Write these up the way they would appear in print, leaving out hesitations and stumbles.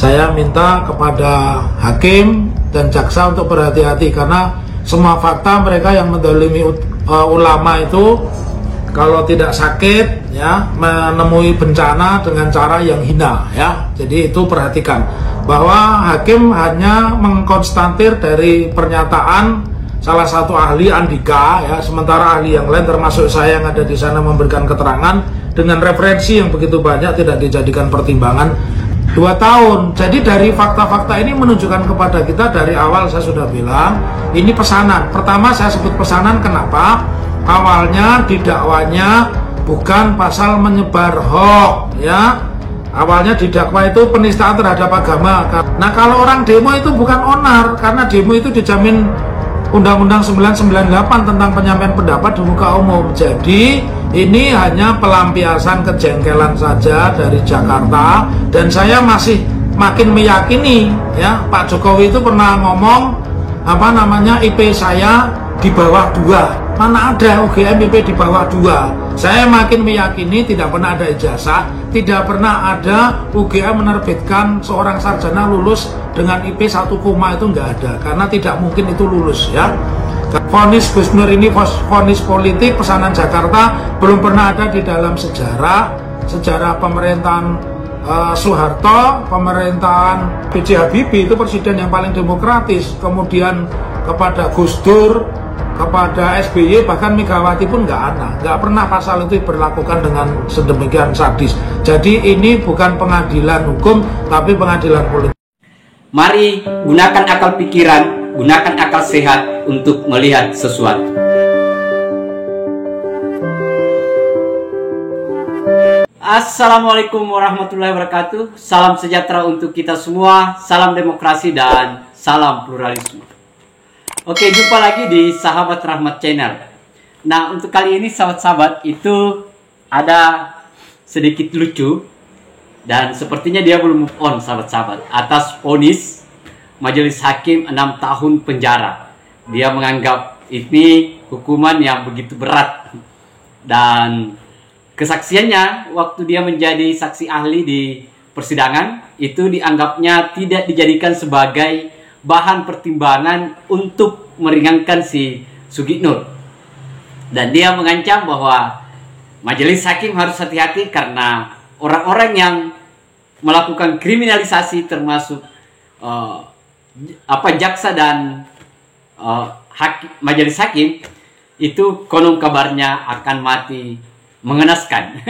Saya minta kepada hakim dan jaksa untuk berhati-hati karena semua fakta mereka yang mendolimi ulama itu kalau tidak sakit ya menemui bencana dengan cara yang hina ya. Jadi itu perhatikan bahwa hakim hanya mengkonstatir dari pernyataan salah satu ahli Andika ya, sementara ahli yang lain termasuk saya yang ada di sana memberikan keterangan dengan referensi yang begitu banyak tidak dijadikan pertimbangan 2 tahun. Jadi dari fakta-fakta ini menunjukkan kepada kita dari awal saya sudah bilang ini pesanan. Pertama saya sebut pesanan kenapa? Awalnya didakwanya bukan pasal menyebar hoax ya. Awalnya didakwa itu penistaan terhadap agama. Nah kalau orang demo itu bukan onar karena demo itu dijamin Undang-Undang 998 tentang penyampaian pendapat di muka umum. Jadi ini hanya pelampiasan kejengkelan saja dari Jakarta dan saya masih makin meyakini ya Pak Jokowi itu pernah ngomong IP saya di bawah 2. Mana ada UGM IP di bawah 2. Saya makin meyakini tidak pernah ada ijazah, tidak pernah ada UGM menerbitkan seorang sarjana lulus dengan IP 1, itu nggak ada, karena tidak mungkin itu lulus ya. Vonis Gus Nur ini vonis politik pesanan Jakarta belum pernah ada di dalam sejarah pemerintahan Soeharto, pemerintahan B.J. Habibie itu presiden yang paling demokratis, kemudian kepada Gus Dur, kepada SBY, bahkan Megawati pun nggak pernah pasal itu diberlakukan dengan sedemikian sadis. Jadi ini bukan pengadilan hukum, tapi pengadilan politik. Mari gunakan akal pikiran, gunakan akal sehat untuk melihat sesuatu. Assalamualaikum warahmatullahi wabarakatuh. Salam sejahtera untuk kita semua, salam demokrasi dan salam pluralisme. Oke, jumpa lagi di Sahabat Rahmat Channel. Nah, untuk kali ini sahabat-sahabat itu ada sedikit lucu dan sepertinya dia belum move on sahabat-sahabat atas vonis Majelis Hakim 6 tahun penjara. Dia menganggap ini hukuman yang begitu berat dan kesaksiannya waktu dia menjadi saksi ahli di persidangan itu dianggapnya tidak dijadikan sebagai bahan pertimbangan untuk meringankan si Sugiknur. Dan dia mengancam bahwa majelis hakim harus hati-hati karena orang-orang yang melakukan kriminalisasi termasuk jaksa dan majelis hakim itu konon kabarnya akan mati mengenaskan.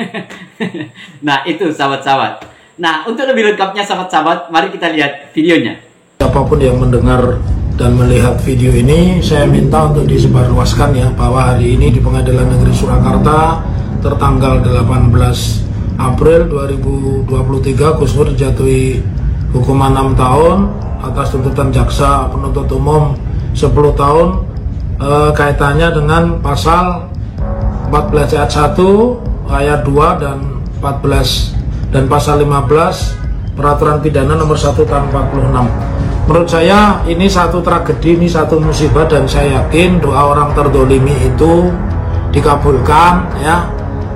Nah itu sahabat-sahabat. Nah untuk lebih lengkapnya sahabat-sahabat, mari kita lihat videonya. Siapapun yang mendengar dan melihat video ini, saya minta untuk disebarluaskan ya bahwa hari ini di Pengadilan Negeri Surakarta tertanggal 18 April 2023 Gus Nur dijatuhi hukuman 6 tahun atas tuntutan jaksa penuntut umum 10 tahun kaitannya dengan pasal 14 ayat 1 ayat 2 dan 14 dan pasal 15 peraturan pidana nomor 1 tahun 46. Menurut saya ini satu tragedi, ini satu musibah dan saya yakin doa orang terdolimi itu dikabulkan ya.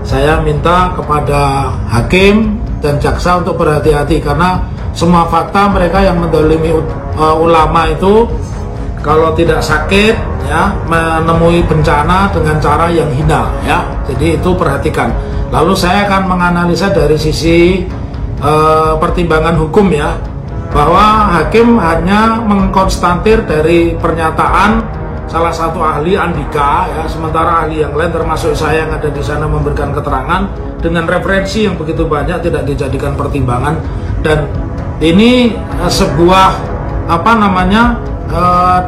Saya minta kepada hakim dan jaksa untuk berhati-hati karena semua fakta mereka yang mendolimi ulama itu kalau tidak sakit ya menemui bencana dengan cara yang hina ya. Jadi itu perhatikan. Lalu saya akan menganalisa dari sisi pertimbangan hukum ya, bahwa hakim hanya mengkonstatir dari pernyataan salah satu ahli Andika ya, sementara ahli yang lain termasuk saya yang ada di sana memberikan keterangan dengan referensi yang begitu banyak tidak dijadikan pertimbangan. Dan ini sebuah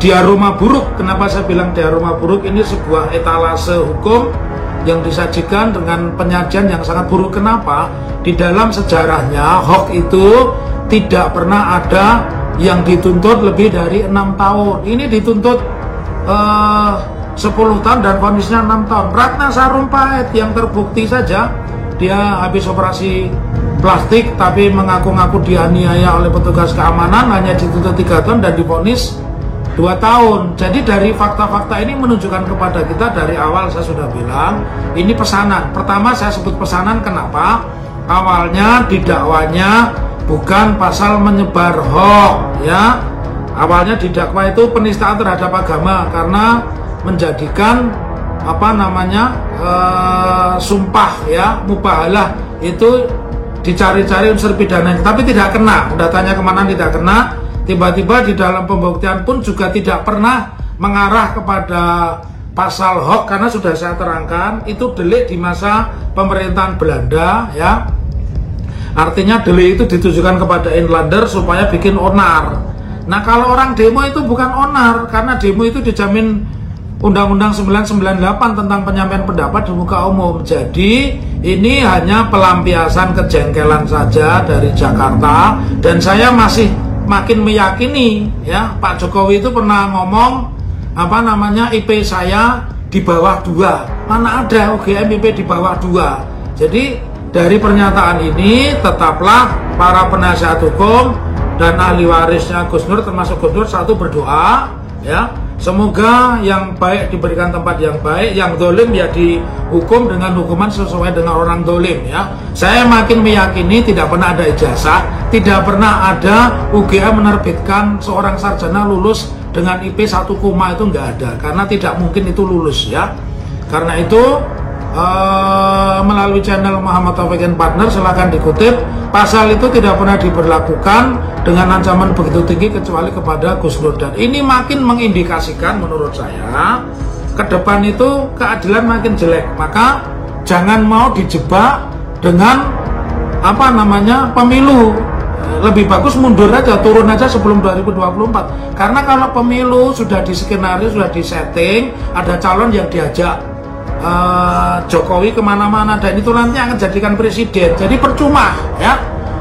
diaroma buruk. Kenapa saya bilang diaroma buruk? Ini sebuah etalase hukum yang disajikan dengan penyajian yang sangat buruk. Kenapa? Di dalam sejarahnya hoax itu tidak pernah ada yang dituntut lebih dari 6 tahun. Ini dituntut 10 tahun dan vonisnya 6 tahun. Ratna Sarumpait yang terbukti saja dia habis operasi plastik tapi mengaku-ngaku dianiaya oleh petugas keamanan hanya dituntut 3 tahun dan divonis 2 tahun. Jadi dari fakta-fakta ini menunjukkan kepada kita dari awal saya sudah bilang ini pesanan. Pertama saya sebut pesanan kenapa? Awalnya didakwanya bukan pasal menyebar hoax ya. Awalnya didakwa itu penistaan terhadap agama karena menjadikan sumpah ya mubahalah itu dicari-cari unsur pidana, tapi tidak kena. Udah tanya kemana tidak kena. Tiba-tiba di dalam pembuktian pun juga tidak pernah mengarah kepada pasal hoax karena sudah saya terangkan itu delik di masa pemerintahan Belanda ya. Artinya delik itu ditujukan kepada inlander supaya bikin onar. Nah kalau orang demo itu bukan onar karena demo itu dijamin Undang-Undang 998 tentang penyampaian pendapat di muka umum. Jadi ini hanya pelampiasan kejengkelan saja dari Jakarta, dan saya masih makin meyakini ya Pak Jokowi itu pernah ngomong IP saya di bawah 2. Mana ada UGM IP di bawah 2. Jadi dari pernyataan ini tetaplah para penasihat hukum dan ahli warisnya Gus Nur termasuk Gus Nur satu berdoa ya, semoga yang baik diberikan tempat yang baik, yang dolim ya dihukum dengan hukuman sesuai dengan orang dolim ya. Saya makin meyakini tidak pernah ada ijazah, tidak pernah ada UGM menerbitkan seorang sarjana lulus dengan IP 1, itu nggak ada, karena tidak mungkin itu lulus ya. Karena itu melalui channel Muhammad Taufik and Partner silahkan dikutip, pasal itu tidak pernah diberlakukan dengan ancaman begitu tinggi kecuali kepada Gus Nur, dan ini makin mengindikasikan menurut saya ke depan itu keadilan makin jelek. Maka jangan mau dijebak dengan pemilu. Lebih bagus mundur aja, turun aja sebelum 2024, karena kalau pemilu sudah diskenario, sudah disetting, ada calon yang diajak Jokowi kemana-mana, dan itu nanti akan jadikan presiden. Jadi percuma ya,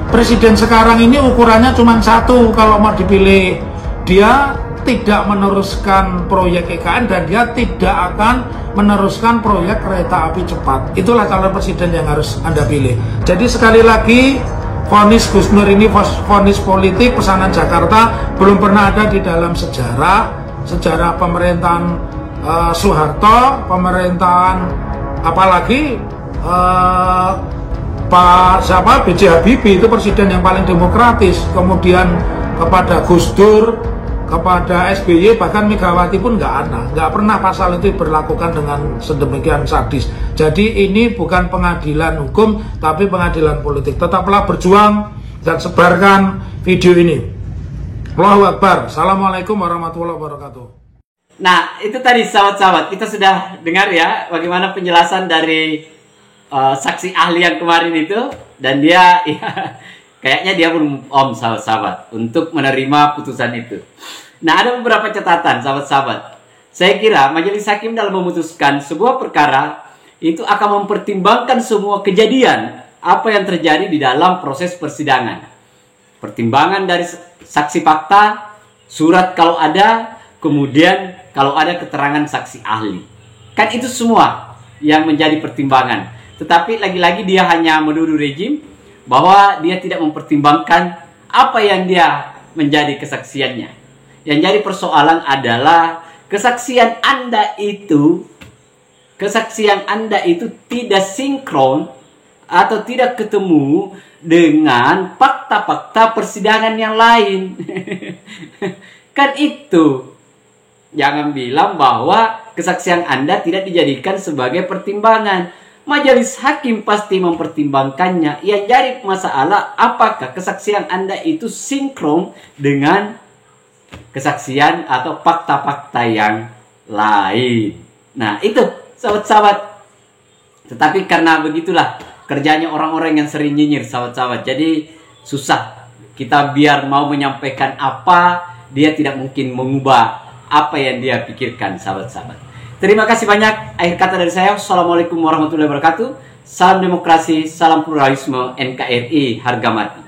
presiden sekarang ini ukurannya cuma satu kalau mau dipilih. Dia tidak meneruskan proyek IKN dan dia tidak akan meneruskan proyek kereta api cepat. Itulah calon presiden yang harus Anda pilih. Jadi sekali lagi, vonis Gus Nur ini vonis politik pesanan Jakarta, belum pernah ada di dalam sejarah pemerintahan Soeharto, pemerintahan apalagi B.J. Habibie, itu presiden yang paling demokratis. Kemudian kepada Gus Dur, kepada SBY, bahkan Megawati pun nggak pernah pasal itu diberlakukan dengan sedemikian sadis. Jadi ini bukan pengadilan hukum tapi pengadilan politik. Tetaplah berjuang dan sebarkan video ini. Allahu Akbar. Assalamualaikum warahmatullahi wabarakatuh. Nah, itu tadi sahabat-sahabat, kita sudah dengar ya bagaimana penjelasan dari saksi ahli yang kemarin itu, dan dia ya, kayaknya dia belum sahabat-sahabat untuk menerima putusan itu. Nah, ada beberapa catatan sahabat-sahabat. Saya kira majelis hakim dalam memutuskan sebuah perkara itu akan mempertimbangkan semua kejadian apa yang terjadi di dalam proses persidangan. Pertimbangan dari saksi fakta, surat kalau ada, kemudian kalau ada keterangan saksi ahli. Kan itu semua yang menjadi pertimbangan. Tetapi lagi-lagi dia hanya menuduh rejim bahwa dia tidak mempertimbangkan apa yang dia menjadi kesaksiannya. Yang jadi persoalan adalah kesaksian Anda itu tidak sinkron atau tidak ketemu dengan fakta-fakta persidangan yang lain. Kan itu. Jangan bilang bahwa kesaksian Anda tidak dijadikan sebagai pertimbangan. Majelis hakim pasti mempertimbangkannya. Yang jadi masalah, apakah kesaksian Anda itu sinkron dengan kesaksian atau fakta-fakta yang lain. Nah, itu sahabat-sahabat. Tetapi karena begitulah kerjanya orang-orang yang sering nyinyir, sahabat-sahabat. Jadi susah. Kita biar mau menyampaikan apa, dia tidak mungkin mengubah apa yang dia pikirkan, sahabat-sahabat. Terima kasih banyak. Akhir kata dari saya, Assalamualaikum warahmatullahi wabarakatuh. Salam demokrasi, salam pluralisme, NKRI harga mati.